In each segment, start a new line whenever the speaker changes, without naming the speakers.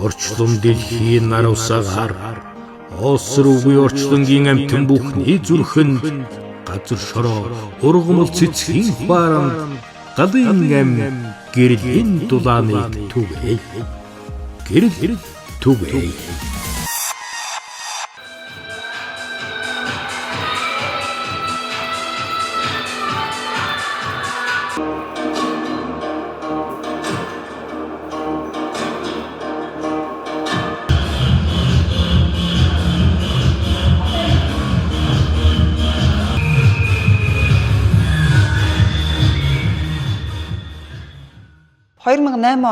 Орчлон дэлхийн нар усагаар Осруугүй орчлонгийн амтэн бүхний зүрхэнд газар шороо ургамал цэцгийн хуаранд галын ам гэрлийн дулааныг түгэй. Гэрэл түгэй.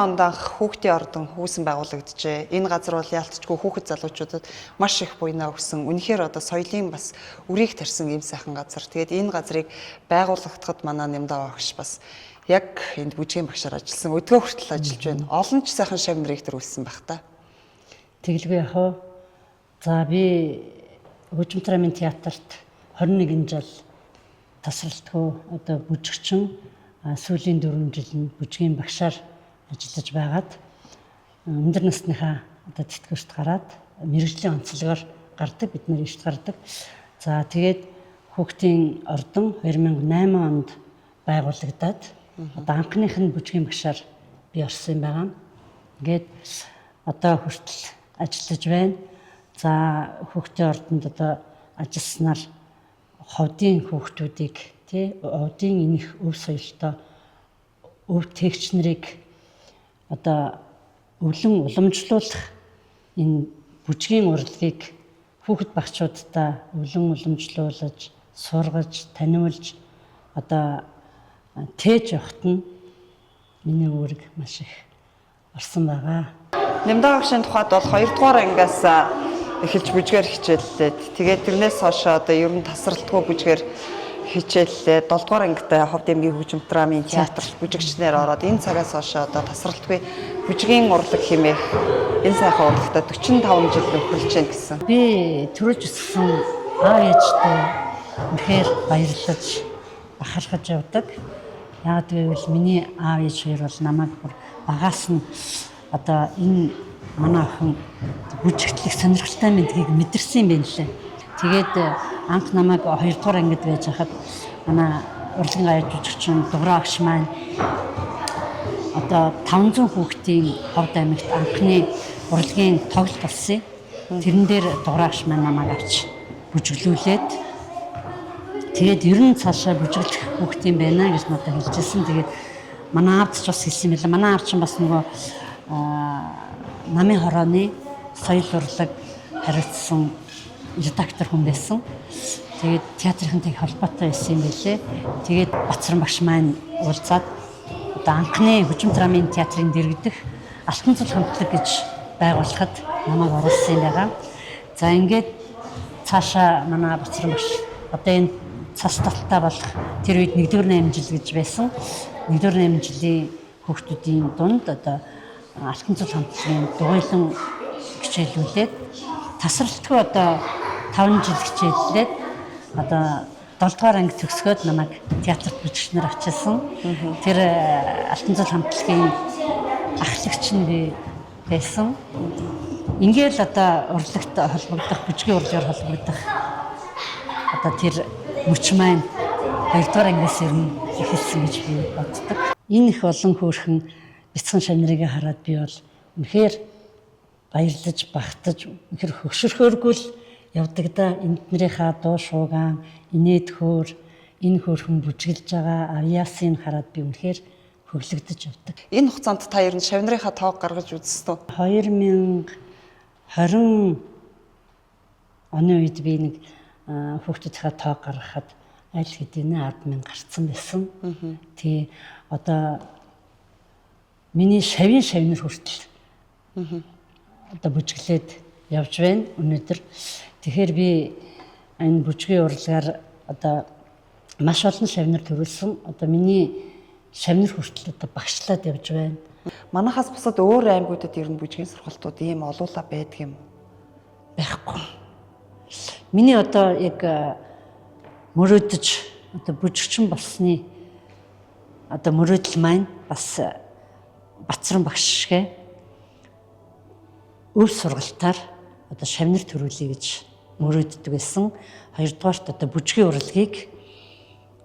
онд анх хүүхдийн ордон хүйсэн байгуулагджээ. Энэ газар бол яалтчгүй хүүхэд залуучуудад маш их буйнаа өгсөн. Үнэхээр одоо соёлын бас үрийг тарьсан ийм сайхан газар. Тэгээд энэ газрыг байгуулагдахад манай Нямдаа багш бас яг энд бүжгийн багшаар ажилласан. Өдгөө хүртэл ажиллаж байна. Олон ч сайхан шавь нарыг төрүүлсэн баг та.
Тэгэлгүй яах вэ? За би Хөгжмөтрамын театрт 21 жил тасралтгүй одоо бүжигчин сүүлийн 4 жил нь бүжгийн багшаар ажиллаж байгаад өндөр насныхаа одоо тэтгэврт гараад мэргэжлийн онцлогоор гардаг, бид нэр ишт гардаг. За тэгээд хүүхдийн ордон 2008 онд байгуулагдаад одоо анхных нь бүжгийн багшаар би орсон байгаа. Ингээд одоо хүртэл ажиллаж байна. За хүүхдийн ордонд одоо ажилласнаар ховдын хүүхдүүдийг овдын энэх өв соёлтой өв тээгч нарыг одоо өвлөн уламжлуулах энэ бүжгийн урлагийг хүүхэд багчуудтай өвлөн уламжлуулж, сургаж, таниулж одоо тээж явахт нь миний үүрэг маш их орсон байгаа.
Нямдаа багшийн тухайд бол 2 дугаар ангиас эхэлж бүжгээр хичээллээд тэгээд тэрнээс хойш одоо ер нь тасралтгүй бүжгээр хичээллээ 7 дугаар ангид Ховд аймгийн Хөгжмөтрамын театрт бүжигчнээр ороод энэ цагаас хойш одоо тасралтгүй бүжгийн урлаг хэмээх энэ сайхан урлагтад 45 жил нөхөрлж байна гэсэн.
Би төрөж өссөн аав ээжтэй үнэхээр баярлаж бахархаж явдаг. Яагаад гэвэл миний аав ээж хоёр бол намайг багаас нь одоо энэ манай охин бүжигтлэх сонирхолтой мэдгийг мэдэрсэн юм байна лээ. Тэгээд анх намайг 2 дугаар ангид байж хахад манай урлагийн гаяж жүжигчин Дуграа агш маань одоо 500 хүүхдийн Ховд аймагт анхны урлагийн тоглолт болсон. Тэрэн дээр Дуграа агш маань намайг авч бүжиглүүлээд тэгээд ер нь цаашаа бүжиглэх хүүхдийн байна гэж надад хэлжсэн. Тэгээд манай аавч бас хэлсэн юм байна. Манай аав чинь бас нөгөө намын хорооны соёл урлаг хариуцсан редактор хүн байсан. Тэгээд театрынхэнтэй холбоотой байсан юм билээ. Тэгээд Бацран багш маань уулзаад одоо анхны Хөгжмөтрамын театрын дэргэдэх Алтан цул хамтлаг гэж байгуулахад намайг оруулсан юм байгаа. За ингээд цаашаа манай Бацран багш одоо энэ цас талтаа болох тэр үед 1-р 8 жил гэж байсан. 1-р 8 жилийн хүүхдүүдийн дунд одоо Алтан цул хамтлагийн дугуйлан хичээлүүлээд тасралтгүй одоо 5 жил хичээллээд одоо 7 дугаар анги төгсгөөд намайг театрт бүжигчнэр авчирсан. Тэр Алтан цул хамтлагийн ахлагч нь би байсан. Ингээл одоо урлагт холбогдох, бүжгийн урлагаар холбогдох одоо тэр мөч маань 2 дугаар ангиас ирнэ эхэлсэн гэж би боддог. Энэ их олон хөөрхөн бяцхан шавнарыг хараад би бол үнэхээр баярлаж багтаж үнэхээр хөгшөрхөөргүй л явдаг да. Энднэрийнхаа дуу шуугаан, инээд хөөр, энэ хөөрхөн бүжиглж байгаа авьяасыг хараад би үнэхээр хөглөгдөж явдаг.
Энэ хугацаанд та ер нь шавнарынхаа тоог гаргаж үзсэн үү?
2020 оны үед би нэг хүүхдүүдийнхээ тоог гаргахад аль хэдийн 10,000 гарцсан байсан. Тий одоо миний шавнар хүртэл одоо бүжиглээд явж байна өнөөдөр. Тэгэхээр би энэ бүжгийн урлагаар одоо маш олон шавнар төрүүлсэн. Одоо миний шавнар хүртэл одоо багшлаад явж байна.
Манайхаас бусад өөр аймагуудад ер нь бүжгийн сургалтууд ийм олуулаа байдаг юм
байхгүй. Миний одоо яг мөрөөдөж одоо бүжигчин болсны одоо мөрөөдөл маань бас Бацран багш шигэ өв сургалтаар одоо шавнар төрүүлье гэж мөрөөддөг байсан. Хоёрдугаарт одоо бүжгийн урлагийг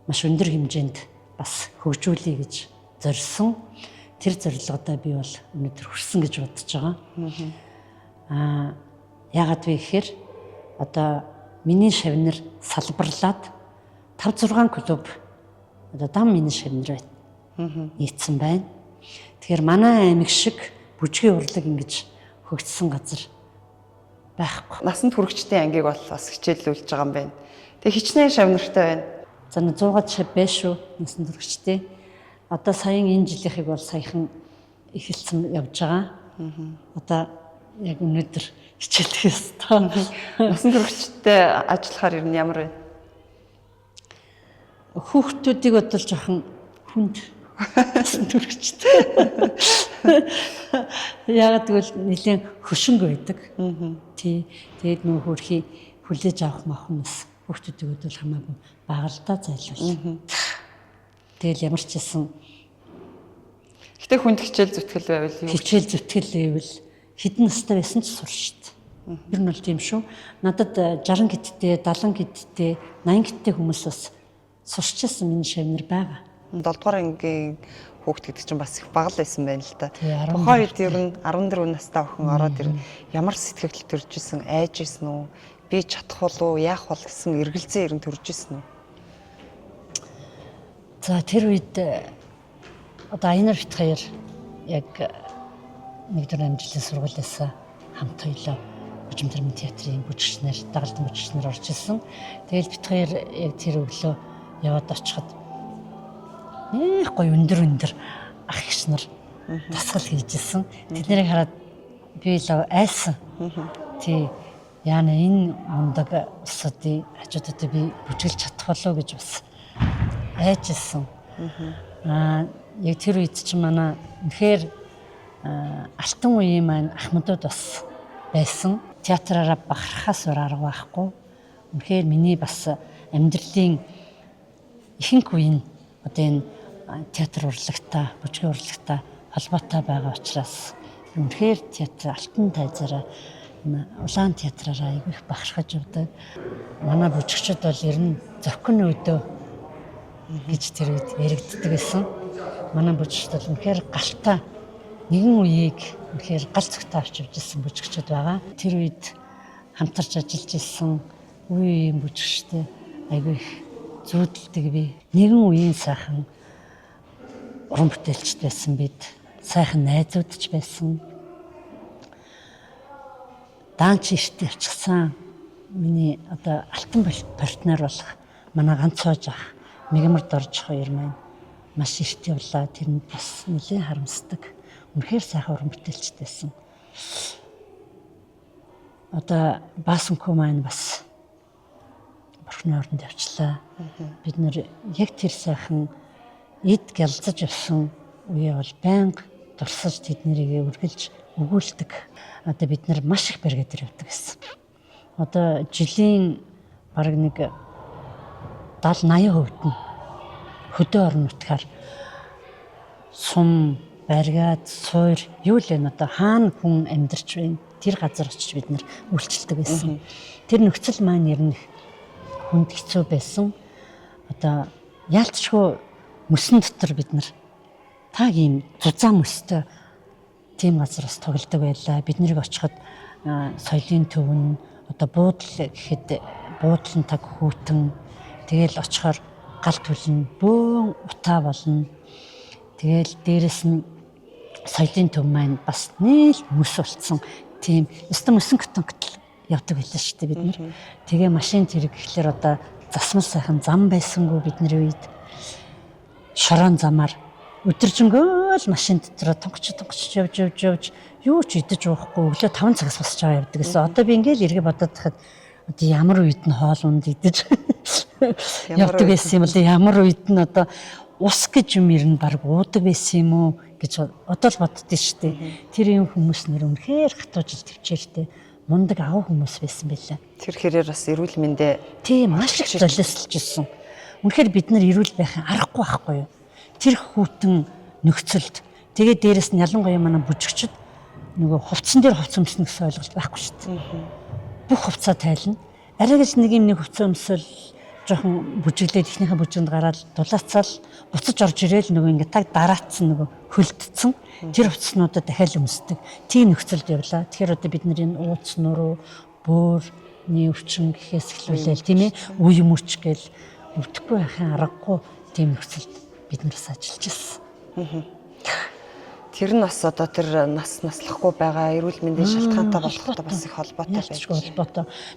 маш өндөр хэмжээнд бас хөгжүүлье гэж зорьсон. Тэр зорилгодоо би бол өнөөдөр хүрсэн гэж бодож байгаа. Яагаад вэ гэхээр одоо миний шавнар салбарлаад 5-6 клуб одоо дам миний шавнар нийцсэн байна. Тэгэхээр манай аймаг шиг бүжгийн урлаг ингэж хөгжсөн газар байхгүй.
Насанд хүрэгчдийн ангийг бол бас хичээллүүлж байгаа юм байна. Тэгээ хичнээн шавнартай байна.
За 100 шав байна шүү насанд хүрэгчтэй. Одоо саяын энэ жилийнхийг бол саяхан эхэлсэн явж байгаа. Одоо яг өнөөдөр хичээлдэх ёстой.
Насанд хүрэгчтэй ажиллахаар ер нь ямар вэ?
Хүүхдүүдийг бодвол жоохон хүнд насанд хүрэгчтэй. Яагаад гэвэл нэлээд хөшинг байдаг. Тий. Тэгээд нөх хөрхи хүлээж авах махнаас хүүхдүүдийг бодвол хамаагүй багалдаа зайлуулсан. Тэгэл ямар ч хэлсэн
Гэтэ хүнд хичээл зүтгэл байвал юу?
Хичээл зүтгэл байвал хэдэн настай байсан ч сурч шít. Ер нь бол тийм шүү. Надад 60 гэдтэй, 70 гэдтэй, 80 гэдтэй хүмүүс бас сурчсан миний шавнар байгаа.
7 дугаар ангийн хүүхд гэдэг чинь бас их бага л байсан байна л да.
Тий, 14
Тухайн үед ер нь 14 настай охин ороод ирнэ. Ямар сэтгэл төрж исэн, айж исэн үү? Би чадах болов уу, яах бол гэсэн эргэлзээ ер нь төрж исэн үү?
За тэр үед одоо Айнар бит хоёр яг 1-р амжилтын сургуулиас хамт хоёлоо Бүжимдэрмэн театрын бүжигчнэр, дагалдан бүжигчнэр орж ирсэн. Тэгэл бит хоёр яг тэр өглөө яваад очиход их гоё өндөр ах эгч нар тасгал хийжсэн. Тэднийг хараад би л айсан. Тий. Яна энэ мундаг улсуудын хажуудад би бүжиглж чадах болов гэж бас айжсэн. Яг тэр үед чинь манай үнэхээр алтан үеийн маань ахмадууд бас байсан. Театраараа бахархаас арга байхгүй. Үнэхээр миний бас амьдралын ихэнх үеийн одоо энэ театр урлагтай, бүжгийн урлагтай холбоотой байгаа учраас үнэхээр театр алтан тайзаараа улаан театраараа айгүй их бахархаж явдаг. Манай бүжигчид бол ер нь зохин өдөө гэж тэр үед яригддаг байсан. Манай бүжигчид бол үнэхээр галтаа нэгэн үеийг үнэхээр гал цогтой авч явж ирсэн бүжигчид байгаа. Тэр үед хамтарч ажиллаж ирсэн үеийн бүжигчтэй айгүй их зүүдэлдэг би. Нэгэн үеийн сайхан уран бүтээлчд байсан бид. Сайхан найзууд ч байсан. Даанч ирт явчихсан миний одоо алтан партнер болох манай ганц хоож ах Мегамард орж хоёр маань маш ирт явлаа. Тэрэнд бас нэлээд харамсдаг. Үнэхээр сайхан уран бүтээлчд байсан. Одоо Баасанхүү маань бас бурхны оронд явчлаа. Бид нэр яг тэр сайхан эд гялзаж явсан үе бол байнга дурсаж тэднийг үргэлж өгүүлдэг. Одоо бид нар маш их баригдэр явдаг гэсэн. Одоо жилийн бараг нэг 70-80% нь хөдөө орон нутгаар сум, баригад, суур юу л вэ одоо хаана хүн амьдарч байна. Тэр газар очиж бид нар үйлчлдэг байсан. Тэр нөхцөл маань ер нь хүнд хэцүү байсан. Одоо яалтчгүй мөсөн дотор бид нар таг ийм зузаан мөстэй тийм газраас тоглодог байлаа. Бид нэрийг очиход соёлын төвн одоо буудлын гэхэд буудлын таг хүүтэн тэгэл очихоор гал түлэн бөөн утаа болно. Тэгэл дээрэс нь соёлын төв маань бас нийл мөс болцсон. Тийм өстө мөсөн котонкт явдаг байлаа шүү дээ бид нар. Тэгээ машин тэрэг гэхлээр одоо засмал сайхан зам байсангүй бидний үед шорон замаар өдөржингөө л машин дотор тонгоч явж юу ч идэж уухгүй өглөө 5 цагаас босч байгаа явдаг гэсэн. Одоо би ингээл эргээ бодоод тахад одоо ямар үед нь хоол унд идэж явдаг байсан юм бол ямар үед нь одоо ус гэж юм ер нь баг уудаг байсан юм уу гэж одоо л боддөө шүү дээ. Тэр юм хүмүүс нэр үнэхээр хатуужил төвчээртэй мундаг ав хүмүүс байсан байлаа.
Тэр хэрээр бас эрүүл мэндэ
тийм маш их золиослж ирсэн. Үнэхээр бид нар эрүүл байхын аргагүй байхгүй юу? Тэр хүүтэн нөхцөлд тэгээ дээрэс нь ялангуяа манай бүжигчд нөгөө хувцсан дээр хувц өмснө гэсэн ойлголт байхгүй шүү дээ. Бүх хувцаа тайлна. Арай гэж нэг хувцас өмсөл жоохон бүжиглээд ихнийхээ бүжигэнд гараад дулаацаал буцаж орж ирээл нөгөө ингээд таг дараацсан нөгөө хөлдсөн тэр хувцснуудаа дахиад өмсдөг. Тийм нөхцөлд явлаа. Тэгэхээр одоо бид нарын ууц нуруу бөөрний өвчин гэхээс эхлүүлээл тийм ээ үе мөч гээл өвдөхгүй байхын аргагүй тийм нөхцөлд бид нар бас ажиллаж ирсэн.
Тэр нь бас одоо тэр наслахгүй байгаа эрүүл мэндийн шалтгаантай болохтой бас их холбоотой байж.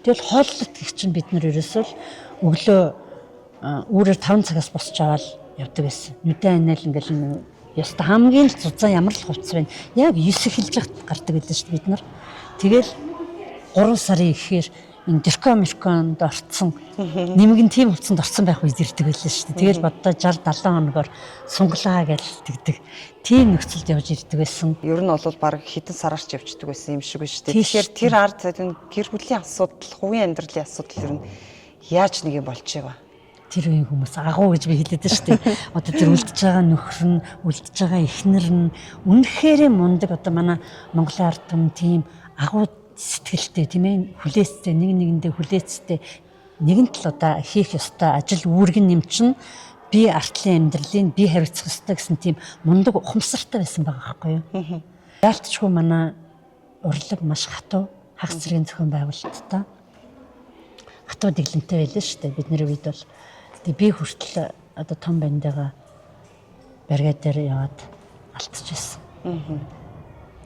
Тэгэл хооллолт гэх чинь бид нар ерөөсөө өглөө үүрээр 5 цагаас босч аваад явдаг байсан. Нүдэн анаал ингээл яста хамгийн зузаан ямар л хувцас байна. Яг 9 эхэлж гардаг байлаа шүү дээ бид нар. Тэгэл 3 сарын ихээр энэ деркомерконд орцсон нэмгэн тийм хувцанд орцсон байх үед ирдэг байлаа шүү дээ. Тэгэл боддоо 60-70 хоногор сунглаа гэж тэгдэг. Тийм нөхцөлд явж ирдэг байсан.
Ер нь бол баг хэдэн сараарч явждаг байсан юм шиг байна шүү дээ. Тэгэхээр тэр ард гэр бүлийн асуудал, хувийн амьдралын асуудал ер нь яаж нэг юм болж байгаа.
Тэр үеийн хүмүүс агуу гэж би хэлээд байна шүү дээ. Одоо тэр үлдэж байгаа нөхөр нь, үлдэж байгаа эхнэр нь үнэхээр мундаг одоо манай Монголын ард түмэн тийм агуу сэтгэлтэй тийм ээ хүлээцтэй нэг нэгэндээ хүлээцтэй нэгэн тал одоо хийх ёстой ажил үүрэг нь нэмчин би артлын амьдралын би хариуцах ёстой гэсэн тийм мундаг ухамсартай байсан байгаа байхгүй юу. Яалтчгүй манай урлаг маш хатуу хагас зэргийн зохион байгуулалттай хатуу дэглэмтэй байлаа шүү дээ. Бидний үед бол би хүртэл одоо том бандага баргаа дээр яваад алдчихсан.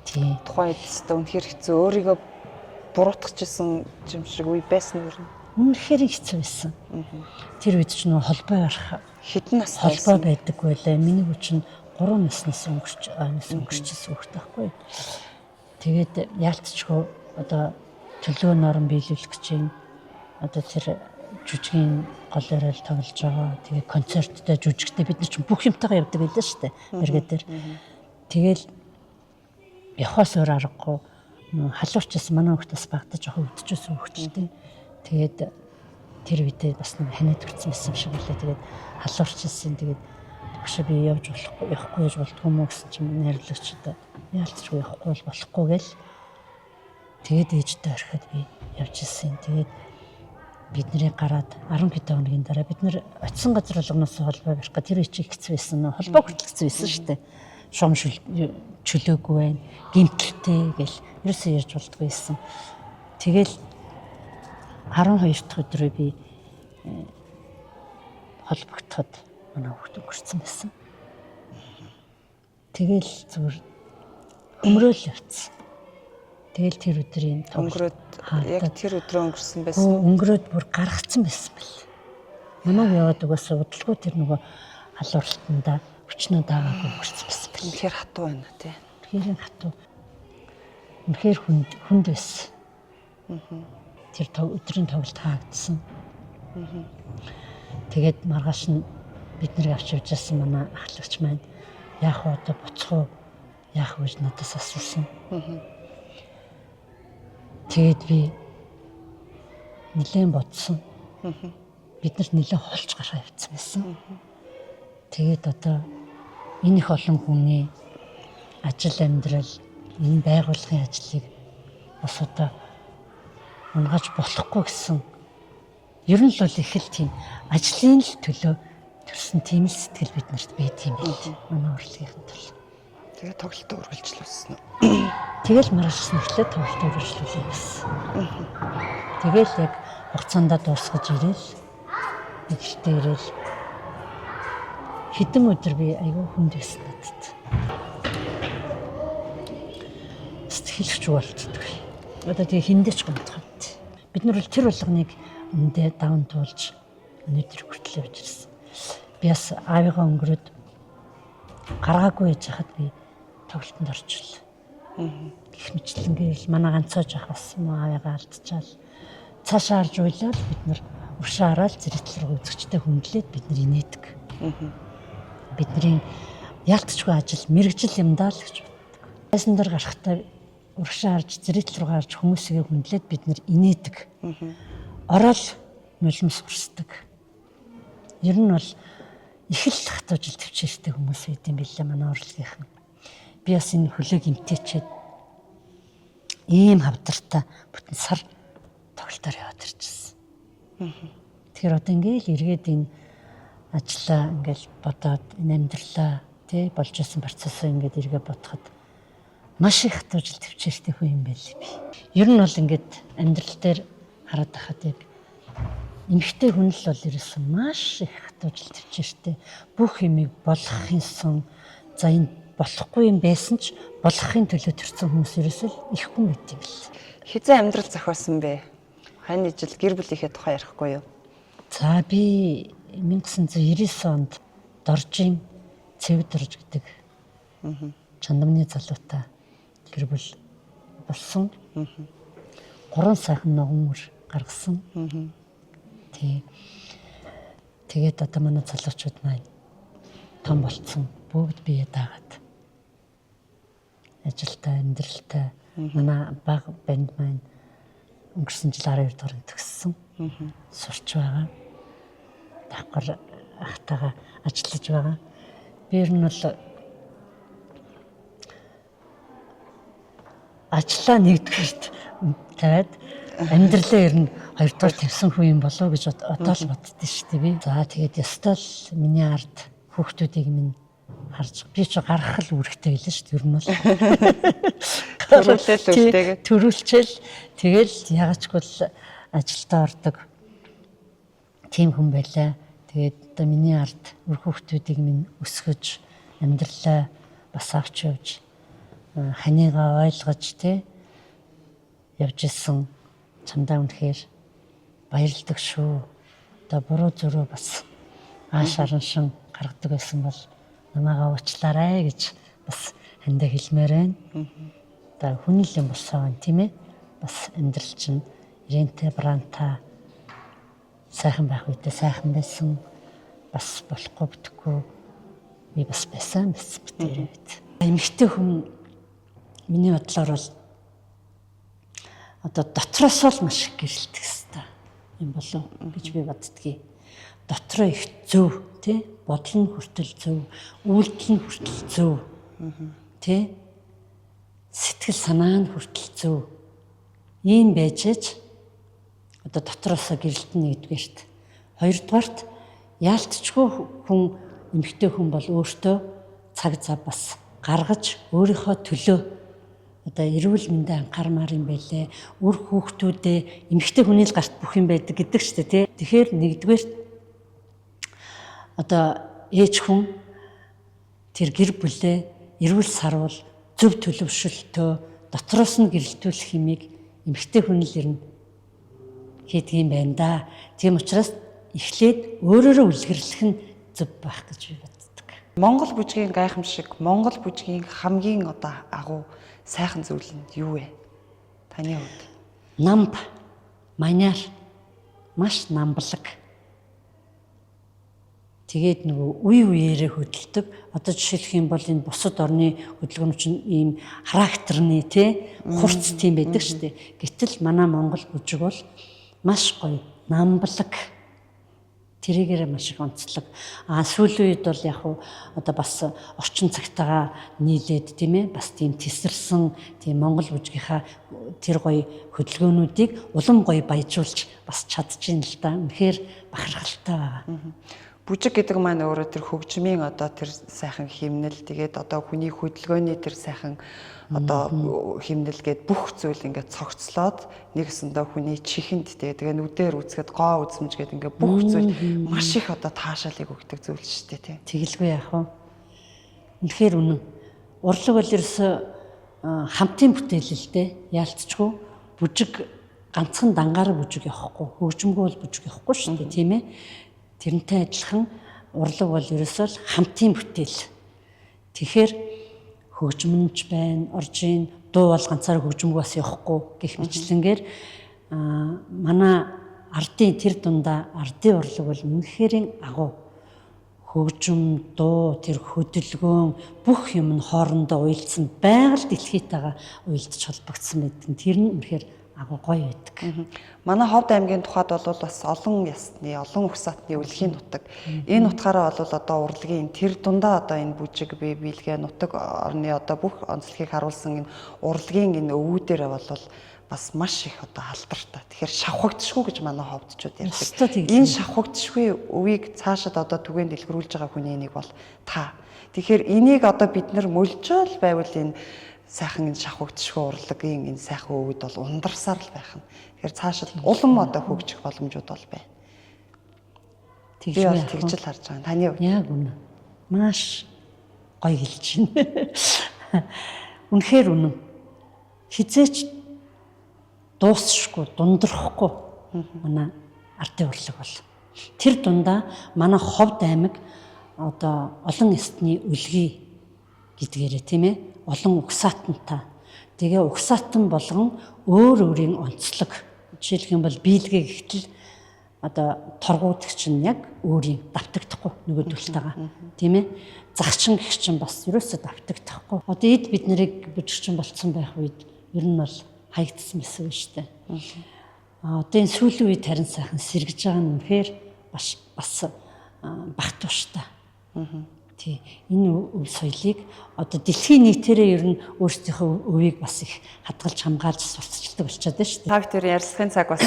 Тийм.
Тухайн үед үнэхээр хэцүү өөрийгөө буруутгахжсэн юм шиг үе байсан юм.
Үнэхээр хэцүү байсан. Тэр үед ч нөө холбоо ярах
хэдэн настай
холбоо байдаг байлаа. Миний хүчин 3 наснаас өнгөрчихсэн хүүхэд байхгүй. Тэгээд яалтчгүй одоо төлөө норон биелүүлэх гэж юм. Одоо тэр жүжигийн гол орол тоглож байгаа. Тэгээд концерттай жүжигтэй бид нар ч бүх юмтайгаа явдаг байлаа шүү дээ. Баргаа дээр. Тэгэл явахаас өөр аргагүй халуурчсан манай хүүхдээс багтаж жоохон өвдөжсэн хүүхдтэй. Тэгээд тэр үедээ бас нэг ханиад төрсэн байсан юм шиг байлаа. Тэгээд халуурчсан. Тэгээд багш би явж болохгүй явахгүй гэж болдгоо мó гэсэн чинь найрлагч одоо яалтчгүй явахгүй бол болохгүй гэл. Тэгээд ээжтэй орхиод би явж ирсэн. Тэгээд бидний гараад 10 хэдэн хоногийн дараа бид нэр очисон газар болгоноос холбоо барих гэж тэр үе чи хэцүү байсан. Холбоо хүртэл хэцүү байсан шүү дээ. Шом чөлөөгүй байна. Гимтэлтэй гэл ерөөсөө ярьж болдгоо байсан. Тэгэл 12 дахь өдрөө би холбогдоход манай хүүхд өнгөрсөн байсан. Тэгэл зүгээр өмрөөл явцсан. Тэгэл тэр өдрийн
өнгөрөөд яг тэр өдрөө өнгөрсөн байсан.
Өнгөрөөд бүр гаргацсан байсан бэл. Намайг яваад угаасаа удалгүй тэр нөгөө халуурлалтанда хүчнөө даагаагүй өнгөрсөн байсан бэл.
Үнэхээр хатуу байна тий.
Үнэхээр хатуу. Үнэхээр хүнд байсан. Тэр өдрийн тоглолт хаагдсан. Тэгээд маргааш нь бид нар авч явж байсан манай ахлагч маань яах вэ одоо буцах уу яах вэ гэж надаас асуусан. Тэгээд би нэлээд бодсон. Бид нарт нэлээд холж гараа явцсан байсан. Тэгээд одоо энэ их олон хүний ажил амьдрал энэ байгууллагын ажлыг бас одоо унгаж болохгүй гэсэн ер нь л бол их л тийм ажлын л төлөө төрсэн тийм л сэтгэл бид нарт байт юм байт. Манай урлагийн төл.
Тэгээд тоглолтоо үргэлжлүүлсэн үү?
Тэгэл маргаашсан эхлээд тоглолтоо үргэлжлүүлээ гэсэн. Тэгэл яг хугацаанд дуусгаж ирээл ихтэй ирээл хэдэн өдөр би айгүй хүнд байсан надад. Сэтгэлч болтдог. Одоо тэгээ хиндэж гомдоход. Бид нар бол тэр болгоныг өндөө даван туулж өнөөдөр хүртэл явж ирсэн. Би бас аавыгаа өнгөрөөд гаргаагүй яж хахад би тоглолтод орчихлоо. Гэх мэтлэнгээл манай ганцоож ах бас аавыгаа алдчихал. Цаашаа арж уйлаад бид нар уршаа хараад зэрэгтэл рүү үзэгчтэй хүндлээд бид нар инээдэг. Бидний яалтчгүй ажил мэрэгжил юм даа л гэж боддог. Айсан дээр гарахтаа уршаа харж зэрэгтэл рүү гарч хүмүүсээ хүндлээд бид нар инээдэг. Ороод нулимс хүрсдэг. Ер нь бол их л хатуужил төвчээртэй хүмүүс байд юм билээ манай урлагийнх нь. Би бас энэ хөлөөг имтээчээд ийм хавдартай бүтэн сар тоглолтоор яваад ирчихсэн. Тэгэхээр одоо ингээл эргээд энэ ажлаа ингээл бодоод энэ амьдралаа тий болж исэн процессоо ингээд эргээ бодоход маш их хатуужил төвчээртэй хүн юм байл би. Ер нь бол ингээд амьдрал дээр хараад байхад яг эмэгтэй хүн л бол ерөөсөн маш их хатуужил төвчээртэй бүх юмыг болгохын сон за энэ болохгүй юм байсан ч болгохын төлөө төрсэн хүмүүс ерөөсөө их хүн байт юм л.
Хизээ амьдрал зохиосон бэ? Хань жил гэр бүлийнхээ тухай ярихгүй юу?
За би 1999 онд Доржийн Цэвдэрж гэдэг чандамны залуутай гэр бүл болсон. 3 сайхан ногоон мөр гаргасан. Тэгээд одоо манай залуучууд маань том болцсон. Бүгд бие даагаад ажилтаа, амьдралтай манай баг банд маань өнгөрсөн жил 12 дугаар төгссөн. Сурч байгаа. Давхар ахтайгаа ажиллаж байгаа. Би ер нь бол ажлаа нэгдүгээрт тавиад амьдралаа ер нь хоёрдугаар тавьсан хүн юм болов гэж одоо л боддөө шүү дээ би. За тэгээд ёстой л миний ард хүүхдүүдийг минь харж би ч гарах л үүрэгтэй гэлээ шүү дээ ер нь бол.
Төрүүлэл үлдээгээд
төрүүлчихэл тэгэл ягаачгүй л ажилдаа ордог тийм хүн байлаа. Тэгээд одоо миний ард үр хүүхдүүдийг минь өсгөж амьдралаа бас авч явж ханигаа ойлгож тий явж исэн чамдаа үнэхээр баярлдаг шүү. Одоо буруу зөрөө бас ааш араншин гаргадаг байсан бол намайгаа уучлаарай гэж бас хандаа хэлмээр байна. Одоо хүн л юм болсон тийм ээ. Бас амьдрал чинь ирэнтэй бранта сайхан байх үедээ сайхан байсан. Бас болохгүй бүтэхгүй би бас байсан биз битэрээд. Эмэгтэй хүн миний бодлоор бол одоо дотроос л маш их гэрэлтэх хэвээр юм болов гэж би боддгийг. Дотроо их зөв тий бодол нь хүртэл зөв, үйлдэл нь хүртэл зөв тий сэтгэл санаа нь хүртэл зөв ийм байжээч одоо дотроосоо гэрэлтэн нэгдүгээрт. Хоёрдугаарт яалтчгүй хүн эмэгтэй хүн бол өөртөө цаг зав бас гаргаж өөрийнхөө төлөө одоо эрүүл мэндэд анхаармаар юм байлээ. Үр хүүхдүүдээ эмэгтэй хүний л гарт бүх юм байдаг гэдэг ч тий. Тэгэхээр нэгдүгээрт одоо ээж хүн тэр гэр бүлээ эрүүл сарвал зөв төлөвшөлтөө дотроос нь гэрэлтүүлэх хэмээг эмэгтэй хүн л ирнэ хийдэг юм байна да. Тийм учраас эхлээд өөрөөрөө үлгэрлэх нь зөв байх гэж би боддог.
Монгол бүжгийн гайхамшиг, Монгол бүжгийн хамгийн одоо агуу сайхан зүйл нь юу вэ? Таны хувьд?
Намб, маняар маш намблаг. Тэгээд нөгөө үе үеэрээ хөдөлдөг. Одоо жишээлх юм бол энэ бусад орны хөдөлгөөнч нь ийм характерны тий хурц тийм байдаг шүү дээ. Гэтэл манай Монгол бүжиг бол маш гоё, намблаг. Тэрийгээр маш их онцлог. Сүүлийн үед бол яг уу одоо бас орчин цагтаагаа нийлээд тийм ээ бас тийм тесэрсэн тийм Монгол бүжгийнхаа тэр гоё хөдөлгөөнүүдийг улам гоё баяжуулж бас чадчихээн л да. Үнэхээр бахархалтай байгаа.
Бүжиг гэдэг маань өөрөө тэр хөгжмийн одоо тэр сайхан химнэл тэгээд одоо хүний хөдөлгөөний тэр сайхан одоо химнэл гээд бүх зүйл ингээд цогцлоод нэгсэндээ хүний чихэнд тэгээ нүдээр үзэхэд гоо үзмж гээд ингээд бүх зүйл маш их одоо таашаалыг өгдөг зүйл шүү дээ тий.
Тэгэлгүй яах вэ? Үнэхээр үнэн. Урлаг бол ерөөсө хамтын бүтээлэлтэй яалтчгүй бүжиг ганцхан дангаар бүжиг явахгүй хөгжмгүй бол бүжиг явахгүй шүү дээ тийм ээ. Тэрнтэй адилхан урлаг бол ерөөсөө л хамтын бүтээл. Тэгэхээр хөгжмөнч байна, оржийн дуу бол ганцаар хөгжмөг бас явахгүй гэх мэтлэнгээр манай ардын тэр дундаа ардын урлаг бол үнэхээр агуу. Хөгжим, дуу, тэр хөдөлгөөн бүх юм нь хоорондоо уялдсан байгаль дэлхийтэйгээ уялдаж холбогдсон байдаг. Тэр нь үнэхээр агуу гоё байдаг.
Манай Ховд аймгийн тухайд бол бас олон ясны, олон угсаатны үлгийн нутаг. Энэ утгаараа бол одоо урлагийн тэр дундаа одоо энэ бүжиг, бие биелгээ, нутаг орны одоо бүх онцлогийг харуулсан энэ урлагийн энэ өвүүдээр бол бас маш их одоо алдартай. Тэгэхээр шавхагдшгүй гэж манай ховдчууд ярьдаг. Энэ шавхагдшгүй өвийг цаашид одоо түгээн дэлгэрүүлж байгаа хүний нэг бол та. Тэгэхээр энийг одоо бид нар мөлжөөл байвал энэ сайхан энэ шавхагдшгүй урлагийн энэ сайхан өвөд бол ундарсаар л байх нь. Тэгэхээр цаашид улам одоо хөгжих боломжууд бол байна. Би бол тэгж л харж байгаа. Таны хувьд
яг үнэ. Маш гоё хэлж байна. Үнэхээр үнэн. Хизээч дуусахгүй, дундрахгүй манай ардын урлаг бол. Тэр дундаа манай Ховд аймаг одоо олон эстний үлгий гэдгээрээ тийм ээ олон угсаатантай. Тэгээ угсаатан болгон өөр өөрийн онцлог. Жишээлх юм бол биелгээ гихтэл одоо торгуудч чинь яг өөрийн давтагдахгүй нөгөө төлтөйгаа тийм ээ. Загчин гэх чинь бас ерөөсөө давтагдахгүй. Одоо эд бид нарыг бүжигчин болцсон байх үед ер нь бол хаягдсан байсан шүү дээ. Одоо энэ сүүлийн үед харин сайхан сэргэж байгаа нь үнэхээр бас багтууштай. Тий. Энэ өв соёлыг одоо дэлхийн нийтээрээ ер нь өөрсдийнхөө өвийг бас их хадгалж хамгаалж сурталчилдаг болчиход байна шүү дээ.
Та бүхэн ярилцлагын цаг бас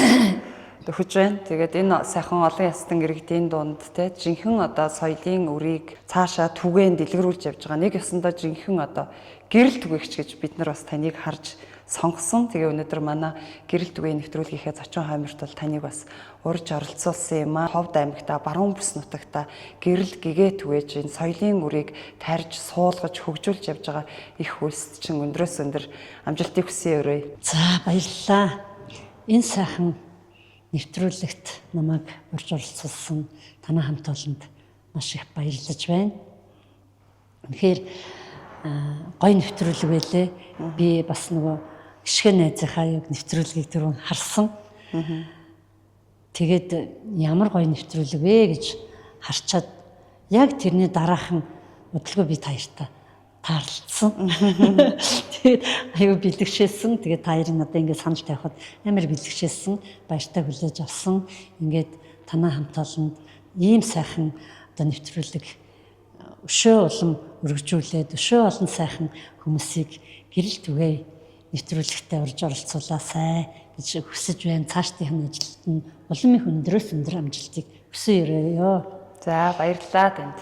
төхөж байна. Тэгээд энэ сайхан олон ястан иргэдийн дунд те жинхэнэ одоо соёлын өрийг цаашаа түгээн дэлгэрүүлж явж байгаа. Нэг ёсондоо жинхэнэ одоо гэрэл түгээгч гэж бид нар бас таныг харж сонгосон. Тэгээ өнөөдөр манай гэрэл түгээн нэвтрүүлгийнхээ зочин хойморт бол таныг бас урьж оролцуулсан юм аа. Ховд аймагта баруун бүс нутагта гэрэл гэгээ түгээж энэ соёлын үрийг тарьж суулгаж хөгжүүлж явж байгаа их хөлсд чин өндрөөс өндөр амжилтыг хүсье өрөө.
За баярлалаа. Энэ сайхан нэвтрүүлэгт намайг урьж оролцуулсан танай хамт олонд маш их баярлаж байна. Үнэхээр гоё нэвтрүүлэг байлээ. Би бас нөгөө гიშгэн найзынхаа яг нэвтрүүлгийг түрүүн харсан. Тэгээд ямар гоё нэвтрүүлэг вэ гэж харчаад яг тэрний дараахан удалгүй би таяртай таарлцсан. Тэгээд аюу бэлгшээсэн. Тэгээд таарын одоо ингээд санал тавихад амар бэлгшээсэн. Баяртай хүлээж авсан. Ингээд танай хамт олонд ийм сайхан одоо нэвтрүүлэг өшөө улам өргөжүүлээд өшөө олон сайхан хүмүүсийг гэрэл түгээ нэвтрүүлэгтээ урьж оролцуулаасай гэж хүсэж байна. Цаашдын ажилд нь улам их өндрөөс өндөр амжилтыг хүсье өрөөё.
За баярлалаа танд.